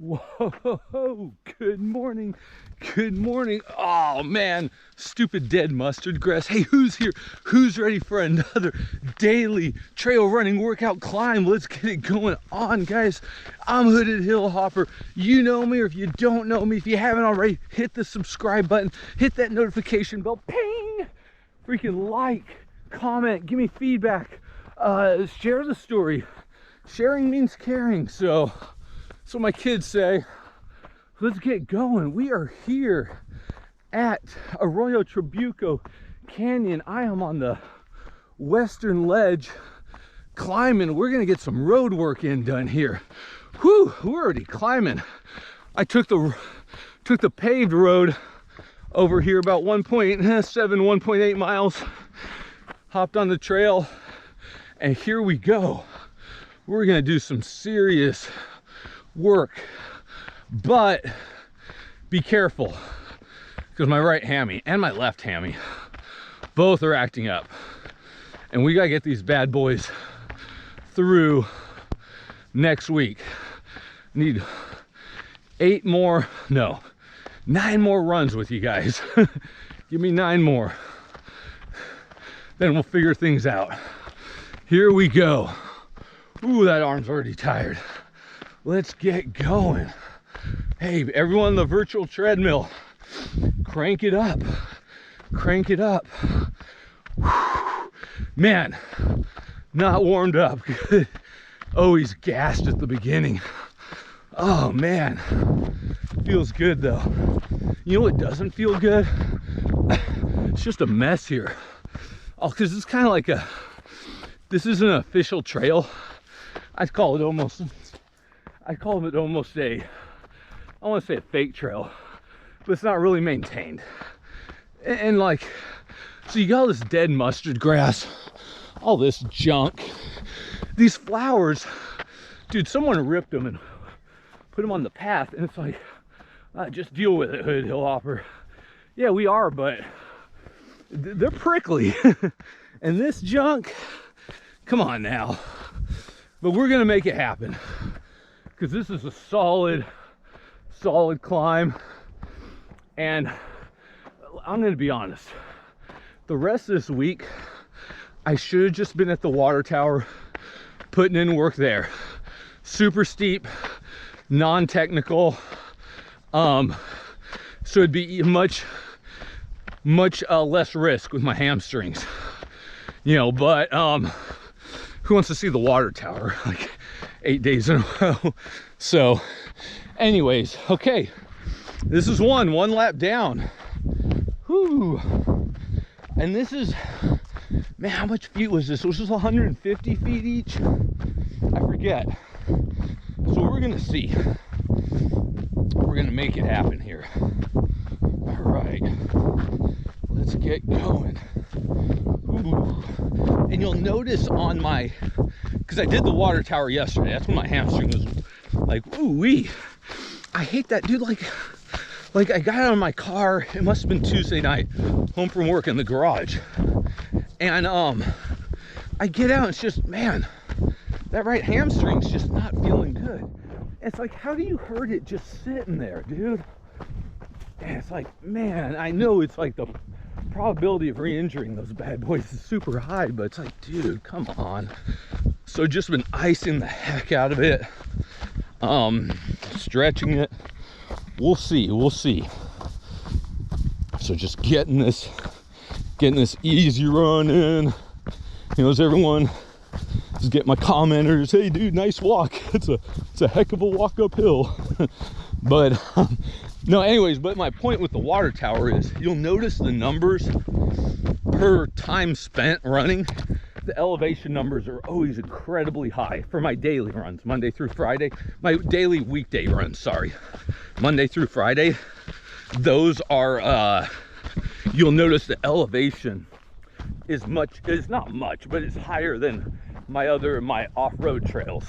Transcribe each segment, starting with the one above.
Whoa, good morning. Good morning. Oh man, stupid dead mustard grass. Hey, who's here? Who's ready for another daily trail running workout climb? Let's get it going on, guys. I'm Hooded Hill Hopper. You know me, or if you don't know me, if you haven't already, hit the subscribe button, hit that notification bell, ping, freaking like, comment, give me feedback, share the story. Sharing means caring, so that's what my kids say. Let's get going. We are here at Arroyo Trabuco Canyon. I am on the western ledge climbing. We're gonna get some road work done here. Whew, we're already climbing. I took the paved road over here about 1.7, 1.8 miles. Hopped on the trail, and here we go. We're gonna do some serious work, but be careful because my right hammy and my left hammy both are acting up, and we gotta get these bad boys through next week. Need 9 more runs with you guys. Give me 9 more, then we'll figure things out. Here we go. Ooh, that arm's already tired. Let's get going. Hey, everyone on the virtual treadmill, crank it up. Crank it up. Whew. Man, not warmed up. Always gassed at the beginning. Oh man, feels good though. You know what doesn't feel good? It's just a mess here. Oh, because it's kind of like this isn't an official trail. I'd call it almost I want to say a fake trail, but it's not really maintained. And like, so you got all this dead mustard grass, all this junk, these flowers, dude, someone ripped them and put them on the path, and it's like, just deal with it, Hood Hill Hopper. Yeah, we are, but they're prickly. And this junk, come on now. But we're gonna make it happen, because this is a solid climb. And I'm gonna be honest, the rest of this week I should have just been at the water tower putting in work there. Super steep, non-technical, so it'd be much less risk with my hamstrings, you know. But who wants to see the water tower like 8 days in a row? So anyways, okay, this is one lap down. Whew. And this is, man, how much feet was this? Was this 150 feet each? I forget. So we're gonna see. We're gonna make it happen here. All right, let's get going. Ooh. And you'll notice on my, because I did the water tower yesterday, that's when my hamstring was like, ooh wee. I hate that, dude. Like I got out of my car, it must have been Tuesday night, home from work in the garage, and I get out, it's just, man, that right hamstring's just not feeling good. It's like, how do you hurt it just sitting there, dude? And it's like, man, I know it's like the probability of re-injuring those bad boys is super high, but it's like, dude, come on. So just been icing the heck out of it, stretching it. We'll see. So just getting this easy run in. You know, as everyone just get my commenters, hey dude, nice walk. It's a heck of a walk uphill. But no, anyways, but my point with the water tower is you'll notice the numbers per time spent running. The elevation numbers are always incredibly high for my daily runs, Monday through Friday. My daily weekday runs, sorry, Monday through Friday. Those are, you'll notice the elevation is not much, but it's higher than my off-road trails.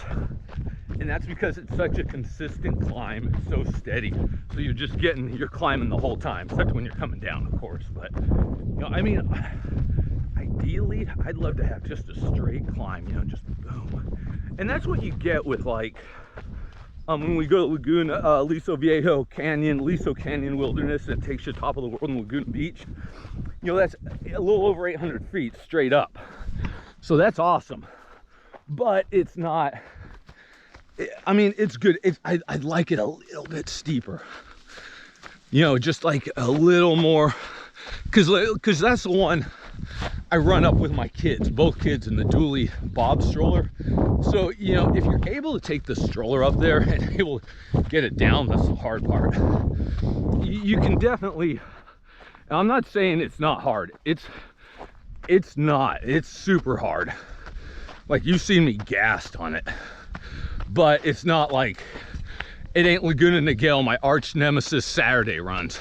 And that's because it's such a consistent climb. It's so steady. So you're climbing the whole time, except when you're coming down, of course. But, you know, I mean, ideally, I'd love to have just a straight climb, you know, just boom. And that's what you get with like, When we go to Laguna, Liso Viejo Canyon, Liso Canyon Wilderness, and it takes you top of the world in Laguna Beach, you know, that's a little over 800 feet straight up. So that's awesome. But it's not, I mean, it's good. I'd like it a little bit steeper. You know, just like a little more, because that's the one I run up with my kids, both kids in the dually bob stroller. So, you know, if you're able to take the stroller up there and able to get it down, that's the hard part. You can definitely, I'm not saying it's not hard. It's not, it's super hard. Like, you've seen me gassed on it, but it's not like, it ain't Laguna Niguel, my arch nemesis Saturday runs.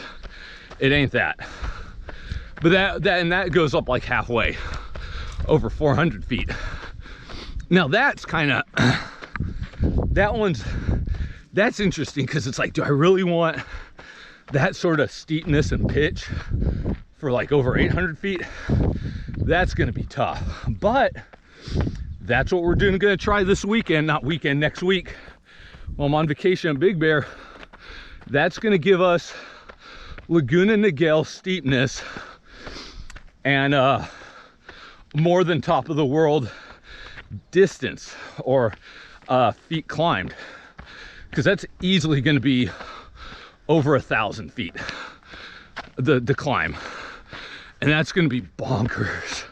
It ain't that. But that goes up like halfway, over 400 feet. Now that's kind of, that's interesting, because it's like, do I really want that sort of steepness and pitch for like over 800 feet? That's gonna be tough. But that's what we're gonna try this weekend, not weekend, next week. While I'm on vacation in Big Bear, that's gonna give us Laguna Niguel steepness and more than top of the world distance, or feet climbed, because that's easily going to be over 1,000 feet, the climb, and that's going to be bonkers.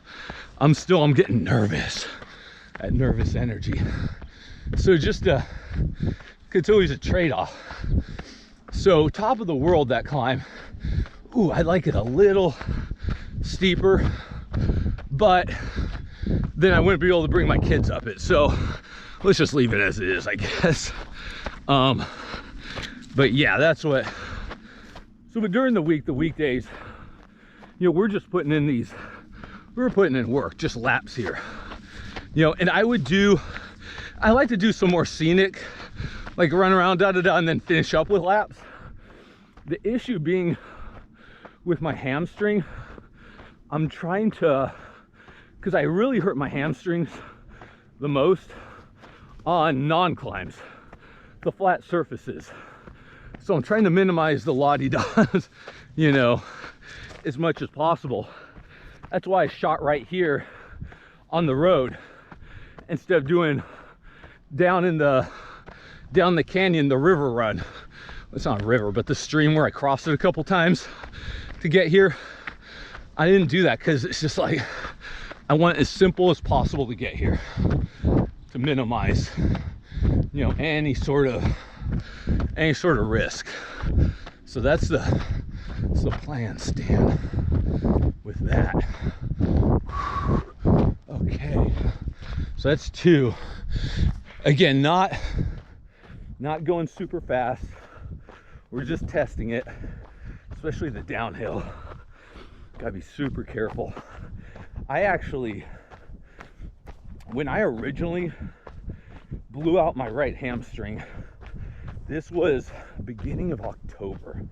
I'm getting nervous, that nervous energy. So just it's always a trade-off. So top of the world, that climb, ooh, I'd like it a little steeper, but then I wouldn't be able to bring my kids up it. So let's just leave it as it is, I guess. But yeah, that's what. So but during the week, the weekdays, you know, we're just putting in we're putting in work, just laps here, you know. And I like to do some more scenic, like run around and then finish up with laps. The issue being with my hamstring, I'm trying to, because I really hurt my hamstrings the most on non-climbs, the flat surfaces. So I'm trying to minimize the la-di-das, you know, as much as possible. That's why I shot right here on the road instead of doing down the canyon, the river run. It's not a river, but the stream where I crossed it a couple times to get here. I didn't do that because it's just like, I want it as simple as possible to get here, to minimize, you know, any sort of risk. So that's the plan, Stan, with that. Okay, so that's 2. Again, not going super fast. We're just testing it, especially the downhill. Gotta be super careful. I actually, when I originally blew out my right hamstring, this was beginning of October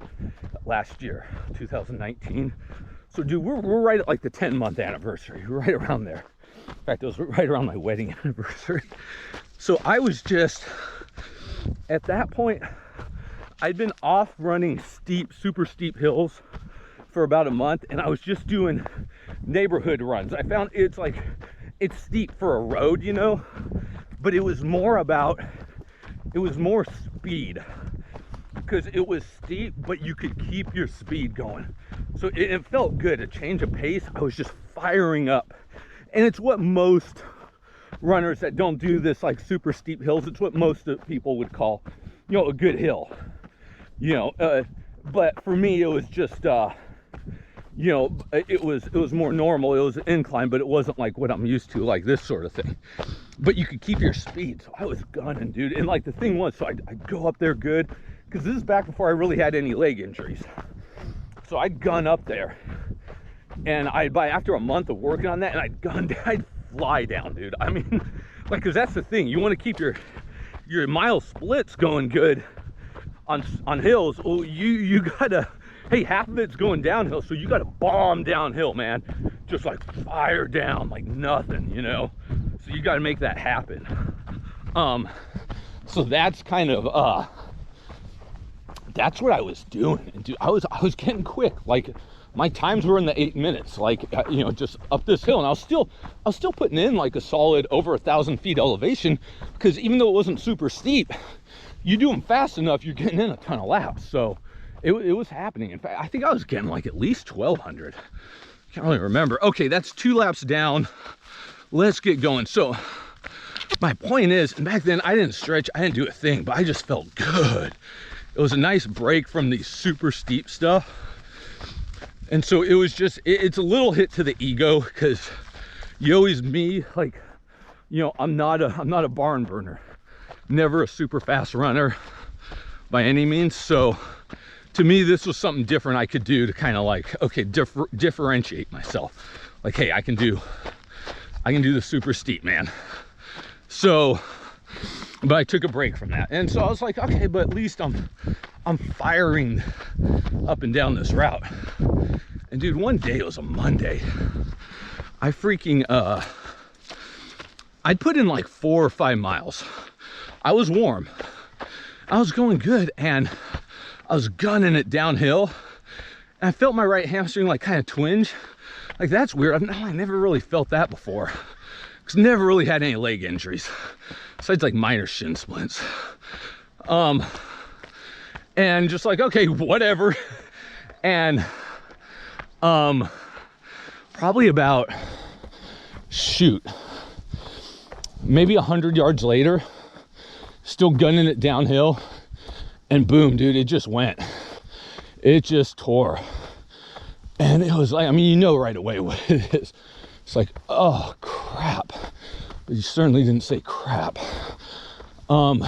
last year, 2019. So dude, we're right at like the 10-month anniversary. We're right around there. In fact, it was right around my wedding anniversary. So I was just, at that point, I'd been off running super steep hills for about a month, and I was just doing neighborhood runs. I found it's steep for a road, you know, but it was more speed, because it was steep, but you could keep your speed going. So it felt good, a change of pace. I was just firing up, and it's what most runners that don't do this like super steep hills, it's what most people would call, you know, a good hill, you know. But for me, it was just you know, it was more normal. It was an incline, but it wasn't like what I'm used to, like this sort of thing. But you could keep your speed. So I was gunning, dude. And like the thing was, so I'd go up there good, because this is back before I really had any leg injuries. So I'd gun up there, and after a month of working on that, and I'd fly down, dude. I mean, like, because that's the thing. You want to keep your mile splits going good on hills. Oh, you gotta, hey, half of it's going downhill, so you gotta bomb downhill, man. Just like fire down like nothing, you know. So you gotta make that happen. So that's kind of that's what I was doing. And dude, I was getting quick. Like my times were in the 8 minutes, like you know, just up this hill. And I was still putting in like a solid over 1,000 feet elevation, because even though it wasn't super steep, you do them fast enough, you're getting in a ton of laps. So it was happening. In fact, I think I was getting like at least 1,200. Can't really remember. Okay, that's 2 laps down. Let's get going. So my point is, and back then I didn't stretch, I didn't do a thing, but I just felt good. It was a nice break from the super steep stuff. And so it was just, it's a little hit to the ego, because you always, like, you know, I'm not a barn burner, never a super fast runner by any means. So to me, this was something different I could do to kind of like, okay, differentiate myself. Like, hey, I can do the super steep, man. So, but I took a break from that. And so I was like, okay, but at least I'm firing up and down this route. And dude, one day, it was a Monday, I freaking, I'd put in like 4 or 5 miles. I was warm, I was going good, and I was gunning it downhill, and I felt my right hamstring like kind of twinge. Like, that's weird. I never really felt that before, because never really had any leg injuries besides like minor shin splints. And just like, okay, whatever. And probably about, shoot, maybe 100 yards later, still gunning it downhill, and boom, dude, it just went. It just tore. And it was like, I mean, you know right away what it is. It's like, oh crap. But you certainly didn't say crap. And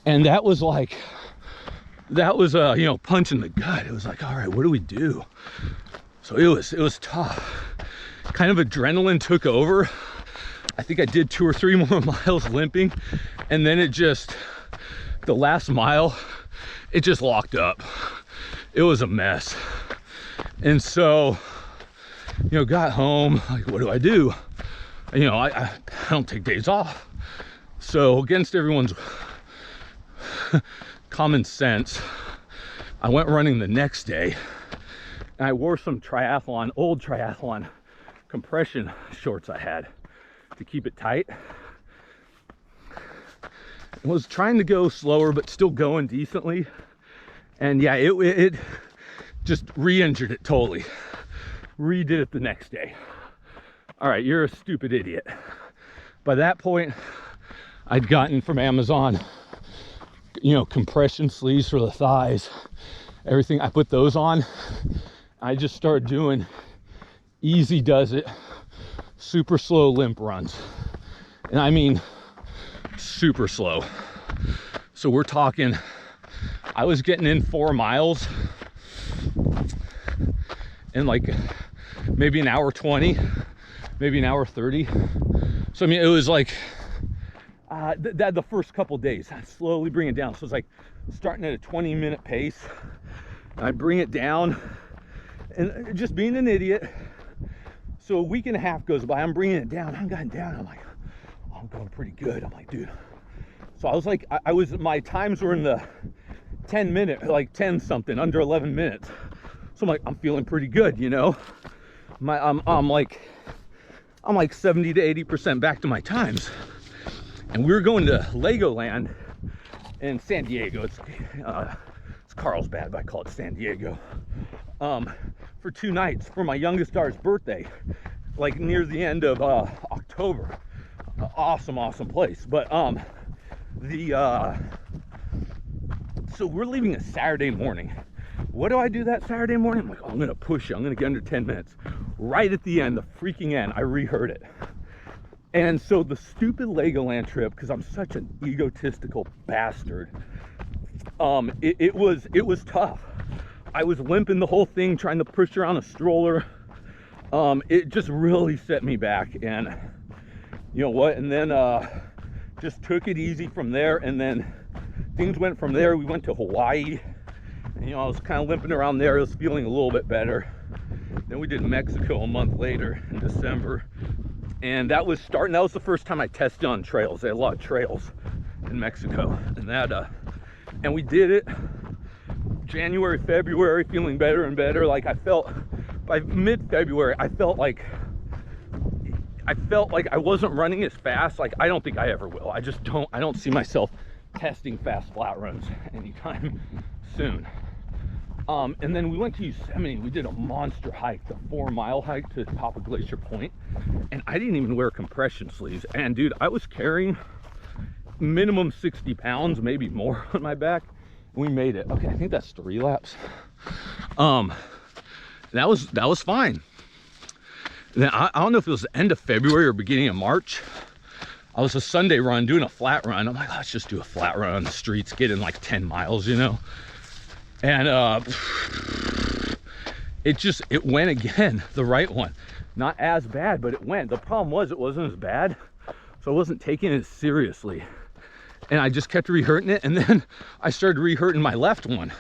that was like, that was a, you know, punch in the gut. It was like, all right, what do we do? So it was tough. Kind of adrenaline took over. I think I did 2 or 3 more miles limping, and then it just, the last mile, it just locked up. It was a mess. And so, you know, got home, like, what do I do? You know, I don't take days off. So against everyone's common sense, I went running the next day, and I wore some old triathlon compression shorts I had to keep it tight. I was trying to go slower, but still going decently. And yeah, it just re-injured it totally. Redid it the next day. All right, you're a stupid idiot. By that point, I'd gotten from Amazon, you know, compression sleeves for the thighs, everything. I put those on. I just started doing easy does it, super slow limp runs. And I mean, super slow. So we're talking, I was getting in 4 miles in like maybe an hour 20, maybe an hour 30. So I mean, it was like the first couple days, I slowly bring it down. So it's like starting at a 20-minute pace, I bring it down, and just being an idiot. So a week and a half goes by, I'm bringing it down, I'm going down, I'm like, oh, I'm going pretty good. I'm like, dude. So I was like, my times were in the 10-minute, like 10 something, under 11 minutes. So I'm like, I'm feeling pretty good, you know. I'm like 70 to 80% back to my times. And we were going to Legoland in San Diego. It's Carlsbad, but I call it San Diego. For 2 nights for my youngest daughter's birthday, like near the end of October. Awesome place. But so we're leaving a Saturday morning. What do I do that Saturday morning? I'm like, oh, I'm gonna push it. I'm gonna get under 10 minutes. Right at the end, the freaking end, I reheard it. And so the stupid Legoland trip, because I'm such an egotistical bastard, it was tough. I was limping the whole thing, trying to push around a stroller. It just really set me back. And you know what? And then just took it easy from there. And then things went from there. We went to Hawaii. And, you know, I was kind of limping around there. I was feeling a little bit better. Then we did Mexico a month later in December. And that was the first time I tested on trails. They had a lot of trails. in Mexico. And that, and we did it January, February, feeling better and better. Like I felt by mid-February, I felt like I wasn't running as fast. Like I don't think I ever will. I don't see myself testing fast flat runs anytime soon. And then we went to Yosemite. We did a monster hike, the 4-mile hike to the top of Glacier Point. And I didn't even wear compression sleeves. And dude, I was carrying minimum 60 pounds, maybe more on my back. We made it. Okay, I think that's 3 laps. That was fine. And then I don't know if it was the end of February or beginning of March. I was a Sunday run, doing a flat run. I'm like, let's just do a flat run on the streets, get in like 10 miles, you know? And it went again, the right one. Not as bad, but it went. The problem was it wasn't as bad, so I wasn't taking it seriously. And I just kept re-hurting it, and then I started re-hurting my left one.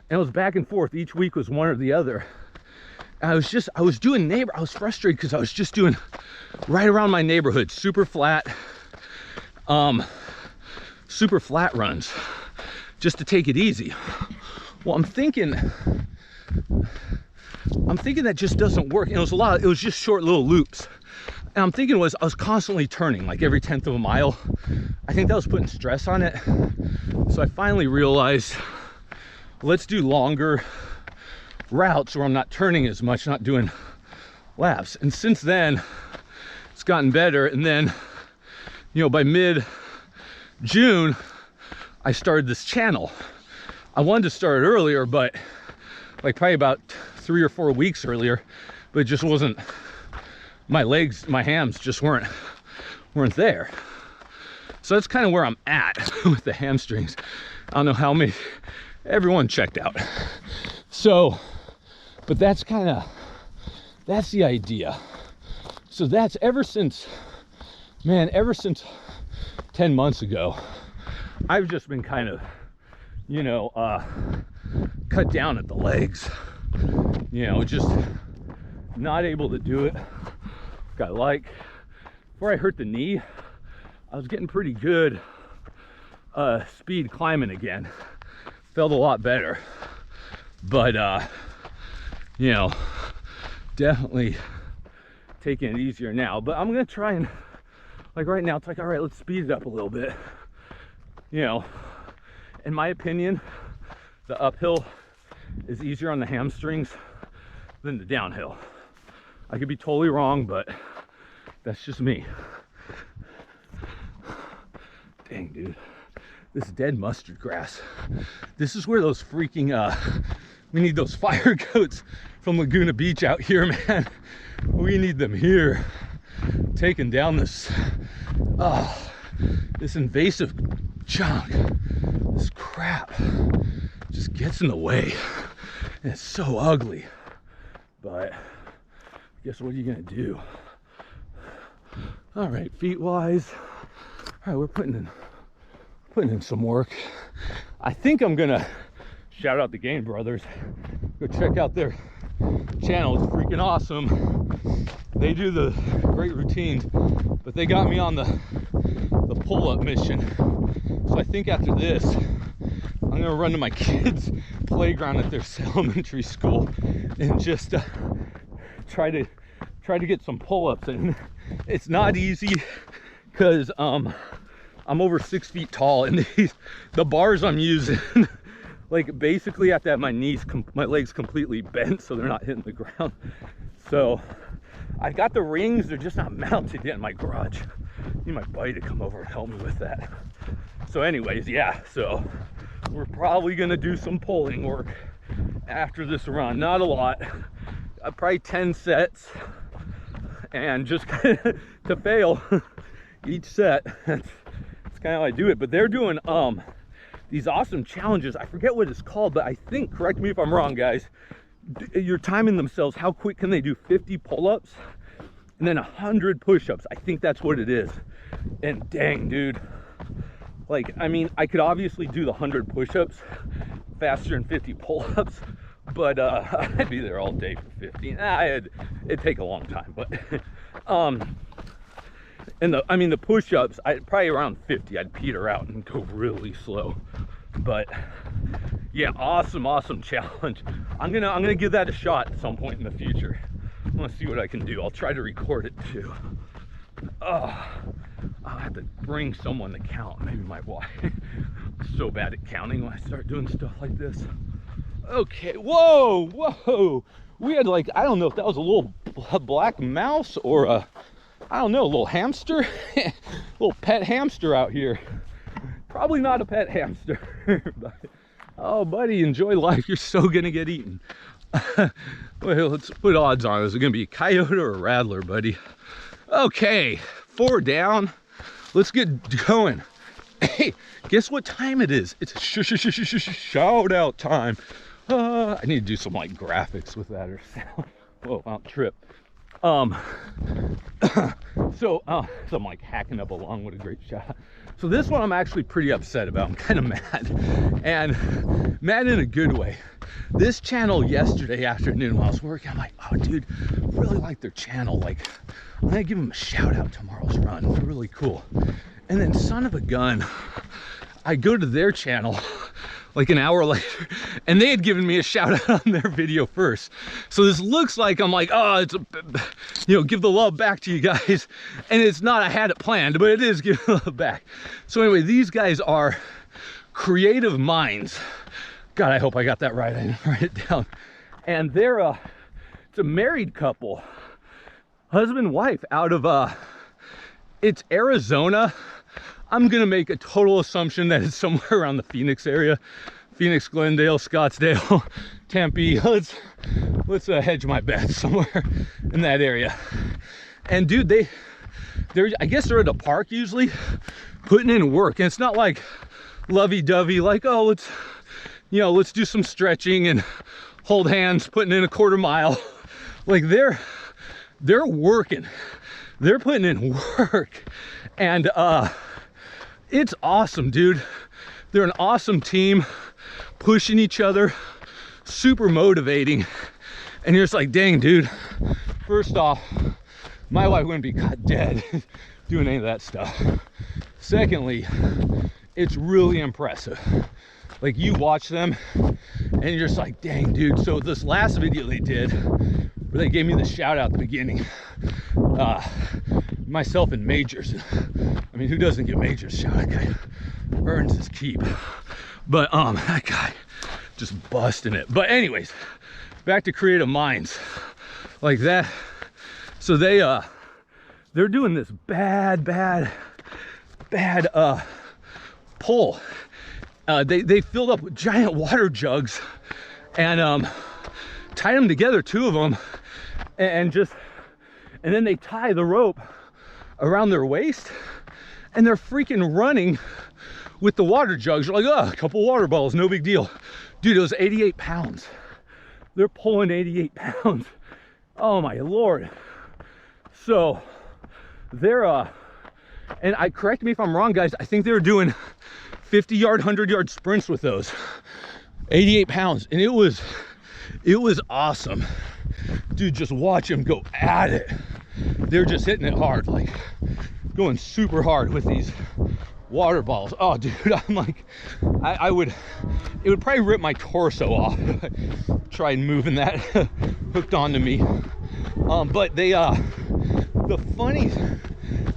And it was back and forth. Each week was one or the other. And I was doing I was frustrated because I was just doing right around my neighborhood, super flat runs, just to take it easy. Well, I'm thinking that just doesn't work. And it was just short little loops. And I'm thinking I was constantly turning, like every 1/10 of a mile. I think that was putting stress on it. So I finally realized, let's do longer routes where I'm not turning as much, not doing laps. And since then, it's gotten better. And then, you know, by mid-June, I started this channel. I wanted to start earlier, but like probably about 3 or 4 weeks earlier, but it just wasn't, my hams just weren't there. So that's kind of where I'm at with the hamstrings. I don't know how many, everyone checked out. So, but that's the idea. So that's ever since 10 months ago, I've just been kind of, you know, cut down at the legs, you know, just not able to do it. Before I hurt the knee, I was getting pretty good speed climbing again. Felt a lot better, but you know, definitely taking it easier now. But I'm gonna try and, like right now, it's like, all right, let's speed it up a little bit. You know, in my opinion, the uphill is easier on the hamstrings than the downhill. I could be totally wrong, but that's just me. Dang, dude. This dead mustard grass. This is where those freaking, we need those fire goats from Laguna Beach out here, man. We need them here. Taking down this invasive junk. This crap just gets in the way. And it's so ugly. But guess what are you gonna do? All right, feet wise. All right, we're putting in some work. I think I'm gonna shout out the Kean brothers. Go check out their channel. It's freaking awesome. They do the great routines, but they got me on the pull-up mission. So I think after this, I'm gonna run to my kids' playground at their elementary school and just try to get some pull-ups in. It's not easy because I'm over 6 feet tall, and the bars I'm using, like basically have to have my legs completely bent so they're not hitting the ground. So I got the rings, they're just not mounted yet in my garage. I need my buddy to come over and help me with that. So anyways, yeah, so we're probably gonna do some pulling work after this run. Not a lot, probably 10 sets, and just to fail each set. That's kind of how I do it. But they're doing these awesome challenges. I forget what it's called, but I think, correct me if I'm wrong, guys, you're timing themselves. How quick can they do 50 pull-ups and then 100 push-ups? I think that's what it is. And dang, dude, like, I mean, I could obviously do the 100 push-ups faster than 50 pull-ups, but I'd be there all day for 50. It'd take a long time, but And I mean the push-ups, probably around 50, I'd peter out and go really slow. But yeah, awesome challenge. I'm gonna give that a shot at some point in the future. I want to see what I can do. I'll try to record it too. Oh, I'll have to bring someone to count, maybe my wife. I'm so bad at counting when I start doing stuff like this. Okay, whoa. We had like, I don't know if that was a little black mouse or a, I don't know, a little hamster, little pet hamster out here. Probably not a pet hamster. But, oh, buddy, enjoy life. You're so gonna get eaten. Well, let's put odds on it. Is it gonna be a coyote or a rattler, buddy? Okay, 4 down. Let's get going. Hey, guess what time it is? It's shout out time. I need to do some like graphics with that or sound. Whoa, I'll trip. So I'm like hacking up along. What a great shot. So this one I'm actually pretty upset about. I'm kind of mad, and mad in a good way. This channel yesterday afternoon while I was working, I'm like, oh dude, I really like their channel. Like, I'm gonna give them a shout out tomorrow's run. They're really cool. And then son of a gun, I go to their channel like an hour later, and they had given me a shout out on their video first. So this looks like I'm like, oh, it's a, you know, give the love back to you guys. And it's not, I had it planned, but it is giving love back. So anyway, these guys are creative minds. God, I hope I got that right. I didn't write it down. And they're it's a married couple, husband, wife, out of it's Arizona. I'm gonna make a total assumption that it's somewhere around the Phoenix area. Phoenix, Glendale, Scottsdale, Tempe. Let's hedge my bets somewhere in that area. And dude, I guess they're at a park usually, putting in work. And it's not like lovey-dovey, like, oh, let's do some stretching and hold hands, putting in a quarter mile. Like they're working. They're putting in work. And it's awesome, dude. They're an awesome team, pushing each other, super motivating. And you're just like, dang, dude, first off, my wife wouldn't be caught dead doing any of that stuff. Secondly, it's really impressive. Like, you watch them and you're just like, dang, dude. So this last video they did, where they gave me the shout out at the beginning, myself and Majors. I mean, who doesn't get Majors shout out? Guy earns his keep. But that guy just busting it. But anyways, back to creative minds like that. So they're doing this bad pull. They filled up with giant water jugs and tied them together, 2 of them, and then they tie the rope around their waist, and they're freaking running with the water jugs. They're like, oh, a couple water bottles, no big deal. Dude, it was 88 pounds. They're pulling 88 pounds. Oh my Lord. So they're and correct me if I'm wrong, guys, I think they were doing 50-yard, 100-yard sprints with those. 88 pounds, and it was awesome. Dude, just watch them go at it. They're just hitting it hard, like going super hard with these water balls. Oh dude, I'm like, it would probably rip my torso off if I tried moving that hooked onto me. But they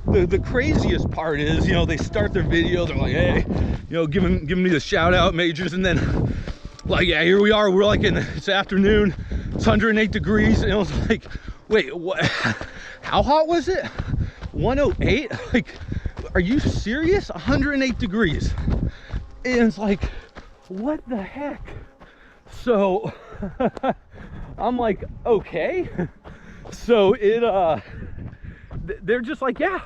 the craziest part is, they start their video, they're like, hey, giving me the shout out, Majors, and then like, yeah, here we are, we're like it's afternoon, it's 108 degrees, and it was like, wait, what? How hot was it? 108? Like, are you serious? 108 degrees. And it's like, what the heck? So I'm like, okay. So they're just like, yeah.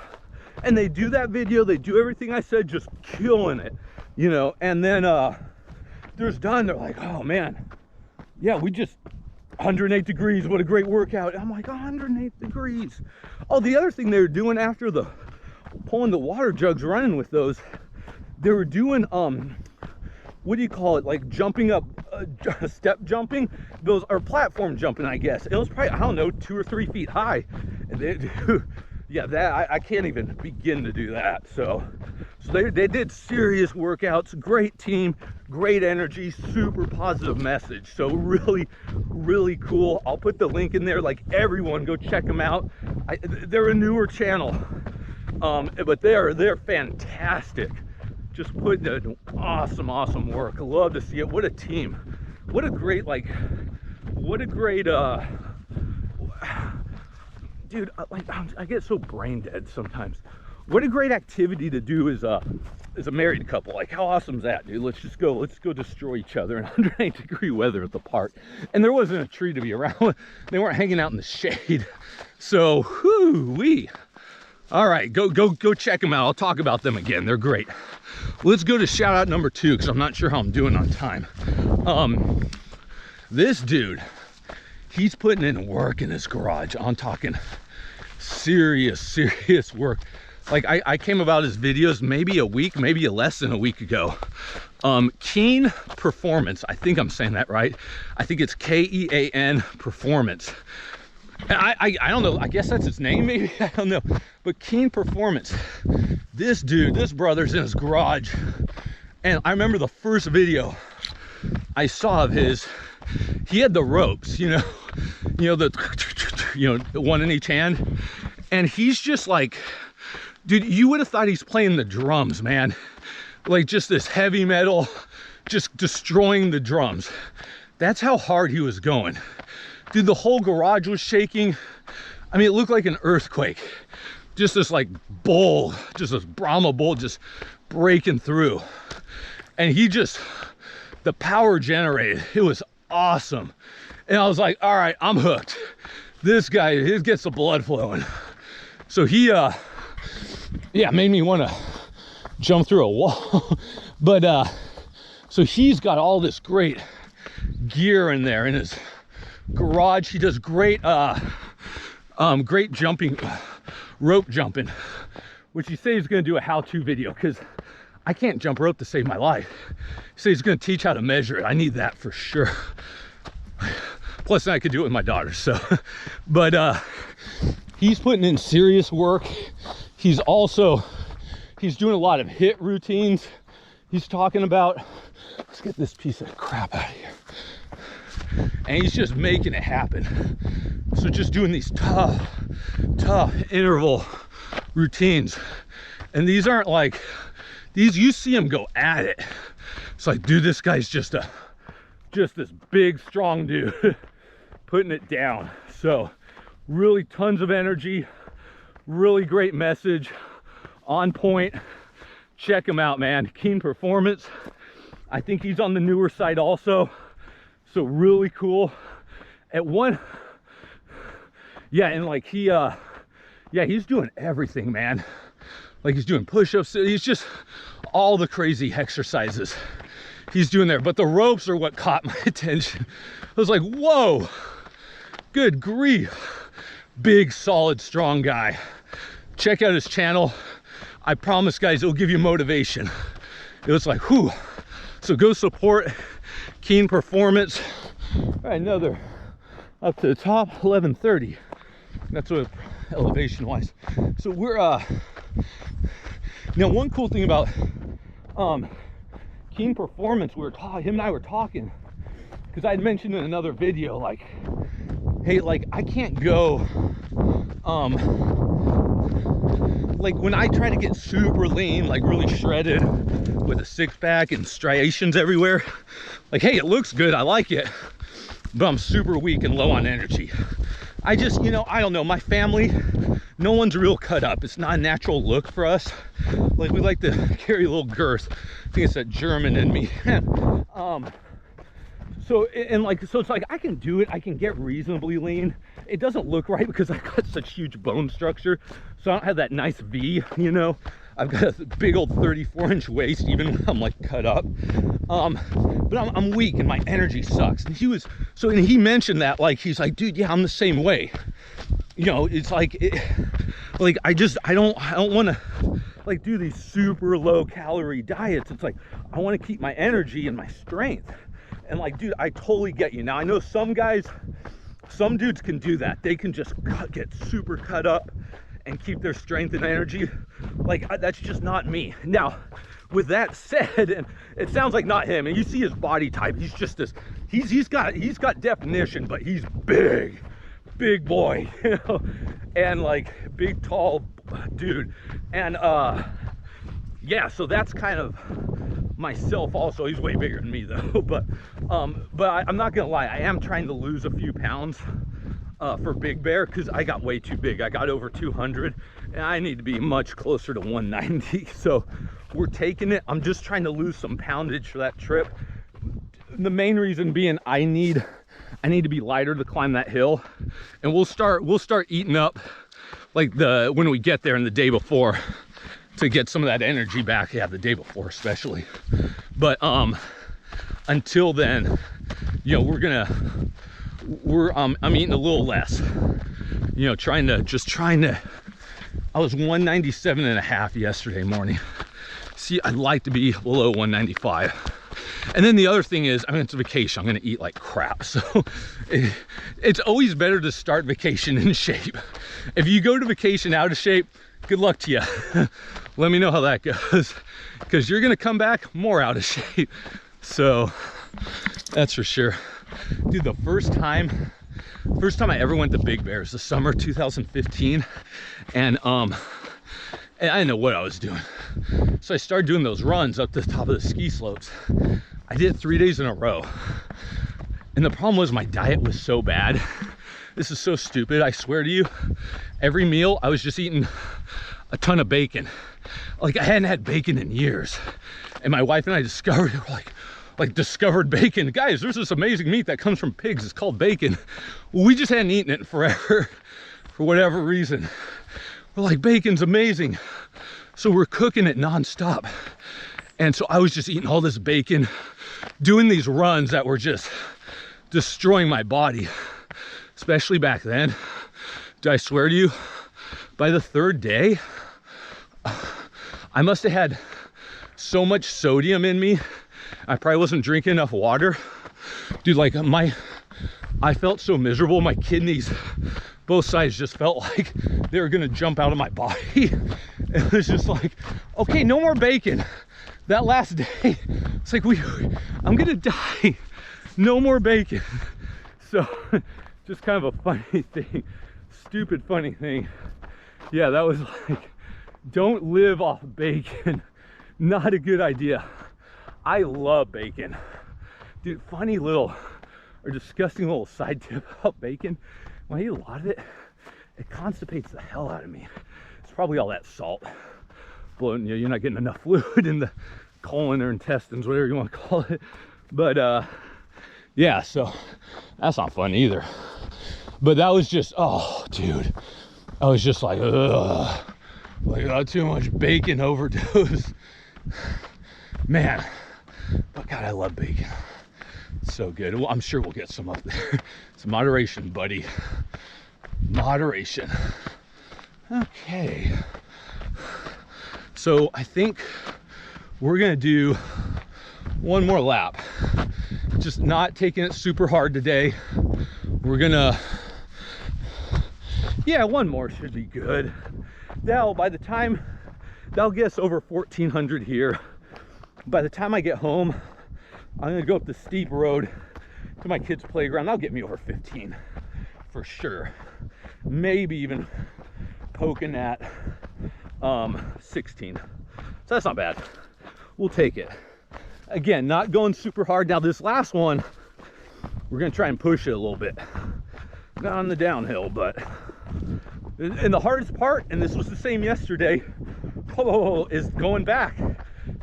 And they do that video, they do everything I said, just killing it, and then they're done. They're like, oh man, yeah, we just 108 degrees, what a great workout. I'm like, 108 degrees. Oh, the other thing they were doing after pulling the water jugs, running with those, they were doing what do you call it, like jumping up, step jumping, those are platform jumping, I guess. It was probably, I don't know, 2 or 3 feet high. And yeah, that I can't even begin to do that. So they did serious workouts, great team, great energy, super positive message. So really, really cool. I'll put the link in there. Like, everyone go check them out. They're a newer channel, but they're fantastic. Just putting in awesome work. I love to see it. What a team. What a great, like, what a great dude, like, I get so brain dead sometimes. What a great activity to do as a married couple. Like, how awesome is that, dude? Let's go destroy each other in 108-degree weather at the park. And there wasn't a tree to be around. They weren't hanging out in the shade. So, whoo-wee. All right, go check them out. I'll talk about them again. They're great. Let's go to shout out number 2, because I'm not sure how I'm doing on time. This dude, he's putting in work in his garage. I'm talking serious work. Like, I came about his videos maybe a week, maybe less than a week ago. Kean Performance, I think I'm saying that right. I think it's Kean Performance. And I don't know, I guess that's his name maybe, I don't know. But Kean Performance, this dude, this brother's in his garage. And I remember the first video I saw of his, he had the ropes, the one in each hand. And he's just like, dude, you would have thought he's playing the drums, man. Like, just this heavy metal, just destroying the drums. That's how hard he was going. Dude, the whole garage was shaking. I mean, it looked like an earthquake. Just this, like, bowl, just this Brahma bowl just breaking through. And he just, the power generated, it was awesome. And I was like, all right, I'm hooked. This guy, he gets the blood flowing. So he, made me want to jump through a wall. But, so he's got all this great gear in there in his garage. He does great, great jumping, rope jumping, which he says he's going to do a how-to video, because I can't jump rope to save my life. He says he's going to teach how to measure it. I need that for sure. Plus, I could do it with my daughter. So, but he's putting in serious work. He's doing a lot of HIIT routines. He's talking about, let's get this piece of crap out of here. And he's just making it happen. So just doing these tough interval routines. And these aren't like, you see him go at it. It's like, dude, this guy's just this big, strong dude putting it down. So really tons of energy, really great message, on point. Check him out, man. Kean Performance. I think he's on the newer side also. So really cool. At one, and like he's doing everything, man. Like, he's doing push-ups. He's just all the crazy exercises he's doing there. But the ropes are what caught my attention. I was like, whoa, good grief. Big, solid, strong guy. Check out his channel. I promise, guys, it'll give you motivation. It was like, whew. So go support Kean Performance. All right, another up to the top, 1130. That's what elevation wise. So we're now, one cool thing about Kean Performance, him and I were talking, because I had mentioned in another video, like, hey, like, I can't go like, when I try to get super lean, like really shredded with a six-pack and striations everywhere, like, hey, it looks good, I like it, but I'm super weak and low on energy. I just, I don't know, my family, no one's real cut up. It's not a natural look for us. Like, we like to carry a little girth. I think it's that German in me. So it's like, I can do it. I can get reasonably lean. It doesn't look right because I've got such huge bone structure. So I don't have that nice V, I've got a big old 34-inch waist, even when I'm like cut up. But I'm weak and my energy sucks. And he mentioned that, like, he's like, dude, yeah, I'm the same way. It's like, I don't want to like do these super low calorie diets. It's like, I want to keep my energy and my strength. And like, dude, I totally get you. Now, I know some dudes can do that. They can just get super cut up and keep their strength and energy. Like, that's just not me. Now, with that said, and it sounds like not him, and you see his body type, he's just this, he's got definition, but he's big boy, you know, and like big tall dude. And yeah, so that's kind of myself also. He's way bigger than me though, but I'm not gonna lie, I am trying to lose a few pounds for Big Bear, because I got way too big. I got over 200 and I need to be much closer to 190. So we're taking it. I'm just trying to lose some poundage for that trip. The main reason being I need to be lighter to climb that hill, and we'll start eating up like when we get there and the day before to get some of that energy back. Yeah, the day before especially. But until then, you know, I'm eating a little less, you know, trying to I was 197.5 yesterday morning. See, I'd like to be below 195. And then the other thing is, I mean, it's a vacation, I'm gonna eat like crap. So it's always better to start vacation in shape. If you go to vacation out of shape, good luck to you. Let me know how that goes, because you're gonna come back more out of shape. So that's for sure. Dude, the first time I ever went to Big Bear was the summer 2015, and I didn't know what I was doing. So I started doing those runs up to the top of the ski slopes. I did it 3 days in a row. And the problem was my diet was so bad. This is so stupid, I swear to you. Every meal, I was just eating a ton of bacon. Like, I hadn't had bacon in years. And my wife and I discovered, discovered bacon. Guys, there's this amazing meat that comes from pigs. It's called bacon. Well, we just hadn't eaten it forever for whatever reason. We're like, bacon's amazing. So we're cooking it nonstop. And so I was just eating all this bacon, doing these runs that were just destroying my body, especially back then. Do I swear to you, by the third day, I must have had so much sodium in me. I probably wasn't drinking enough water. Dude, like I felt so miserable. My kidneys, both sides, just felt like they were gonna jump out of my body. It was just like, okay, no more bacon. That last day, it's like, I'm gonna die. No more bacon. So just kind of a funny thing, stupid funny thing. Yeah, that was like, don't live off bacon. Not a good idea. I love bacon. Dude, funny little or disgusting little side tip about bacon. When I eat a lot of it, it constipates the hell out of me. It's probably all that salt bloating you. You're not getting enough fluid in the colon or intestines, whatever you want to call it. But yeah, so that's not fun either. But that was just, oh dude, I was just like, ugh, like, got too much bacon overdose. Man, but God, I love bacon. It's so good. Well, I'm sure we'll get some up there. It's moderation, buddy. Moderation. Okay. So I think we're gonna do one more lap. Just not taking it super hard today. We're gonna, yeah, one more should be good. Now, by the time, that'll get us over 1,400 here. By the time I get home, I'm gonna go up the steep road to my kids' playground. That'll get me over 15 for sure. Maybe even poking at 16. So that's not bad. We'll take it. Again, not going super hard. Now this last one, we're gonna try and push it a little bit. Not on the downhill, but and the hardest part, and this was the same yesterday, is going back.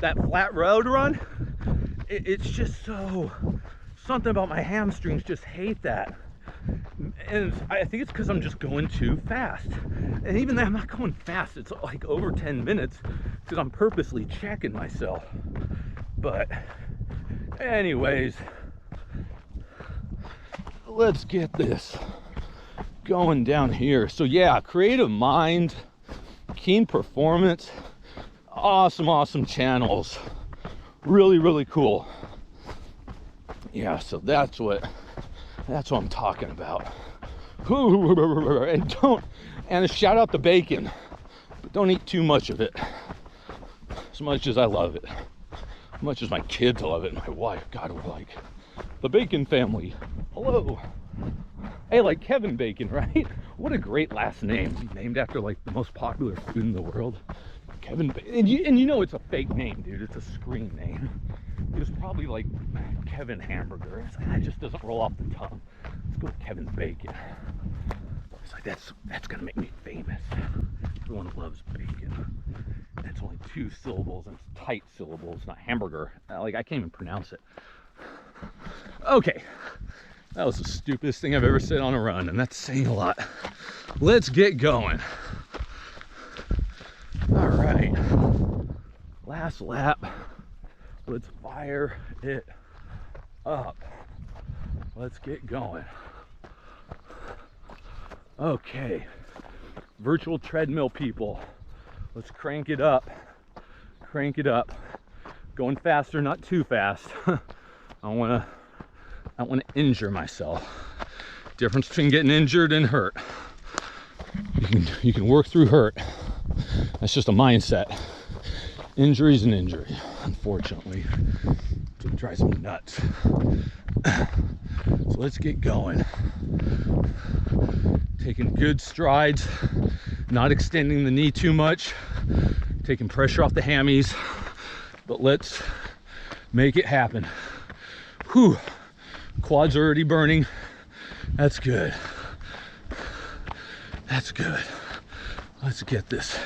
That flat road run, it's just so, something about my hamstrings just hate that. And I think it's because I'm just going too fast. And even though I'm not going fast, it's like over 10 minutes because I'm purposely checking myself. But anyways, let's get this going down here. So yeah, Creative Mind, Kean Performance, awesome channels, really cool. Yeah, so that's what I'm talking about. And a shout out to bacon, but don't eat too much of it. As much as I love it, as much as my kids love it, and my wife, God, we're like the Bacon family. Hello. Hey, like Kevin Bacon, right? What a great last name. He's named after like the most popular food in the world. Kevin Bacon. And you know it's a fake name, dude. It's a screen name. It was probably like Kevin Hamburger. It's like, that just doesn't roll off the tongue. Let's go with Kevin Bacon. It's like, that's gonna make me famous. Everyone loves bacon. It's only 2 syllables and it's tight syllables, not hamburger. Like, I can't even pronounce it. Okay, that was the stupidest thing I've ever said on a run, and that's saying a lot. Let's get going. All right, last lap. Let's fire it up. Let's get going. Okay, virtual treadmill people, let's crank it up. Crank it up. Going faster, not too fast. I don't want to injure myself. Difference between getting injured and hurt. You can work through hurt. That's just a mindset. Injury is an injury, unfortunately. So it drives me nuts. So let's get going. Taking good strides, not extending the knee too much, taking pressure off the hammies, but let's make it happen. Whew, quads are already burning. That's good. That's good. Let's get this.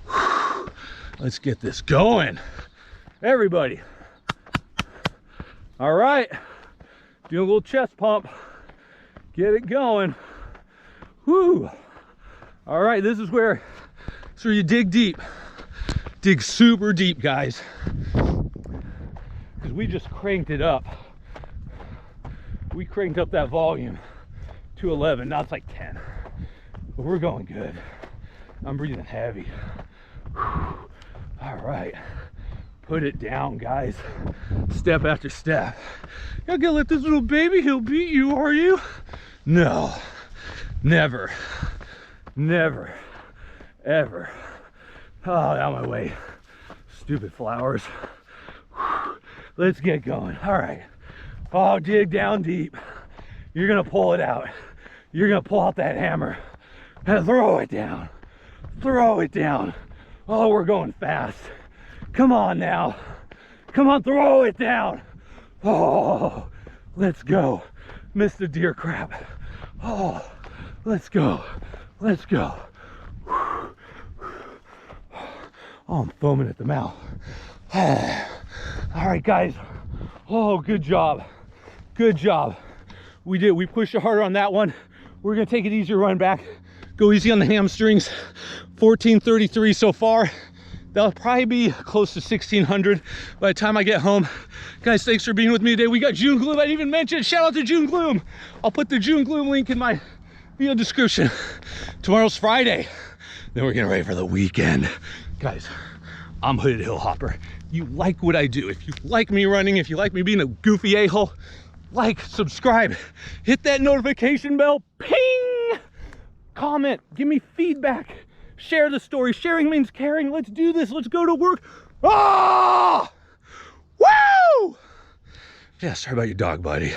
Whew. Let's get this going. Everybody. All right. Do a little chest pump. Get it going. Whew. All right, this is where you dig deep. Dig super deep, guys. Because we just cranked it up. We cranked up that volume to 11. Now it's like 10. But we're going good. I'm breathing heavy. Whew. All right. Put it down, guys. Step after step. You're gonna let this little baby hill beat you, are you? No. Never. Never. Ever. Oh, out of my way. Stupid flowers. Whew. Let's get going. All right. Oh, dig down deep. You're gonna pull it out. You're gonna pull out that hammer and throw it down. Throw it down. Oh, we're going fast. Come on now. Come on, throw it down. Oh, let's go. Mr. Deer Crap. Oh, let's go. Let's go. Oh, I'm foaming at the mouth. All right, guys. Oh, good job. Good job. We did. We pushed it harder on that one. We're going to take it easier, run back. Go easy on the hamstrings. 1433 so far. That'll probably be close to 1600 by the time I get home. Guys, thanks for being with me today. We got June Gloom. I didn't even mention it. Shout out to June Gloom. I'll put the June Gloom link in my video description. Tomorrow's Friday. Then we're getting ready for the weekend. Guys, I'm Hooded Hill Hopper. You like what I do. If you like me running, if you like me being a goofy a-hole, like, subscribe, hit that notification bell, ping, comment, give me feedback. Share the story. Sharing means caring. Let's do this. Let's go to work. Ah! Woo! Yeah, sorry about your dog, buddy.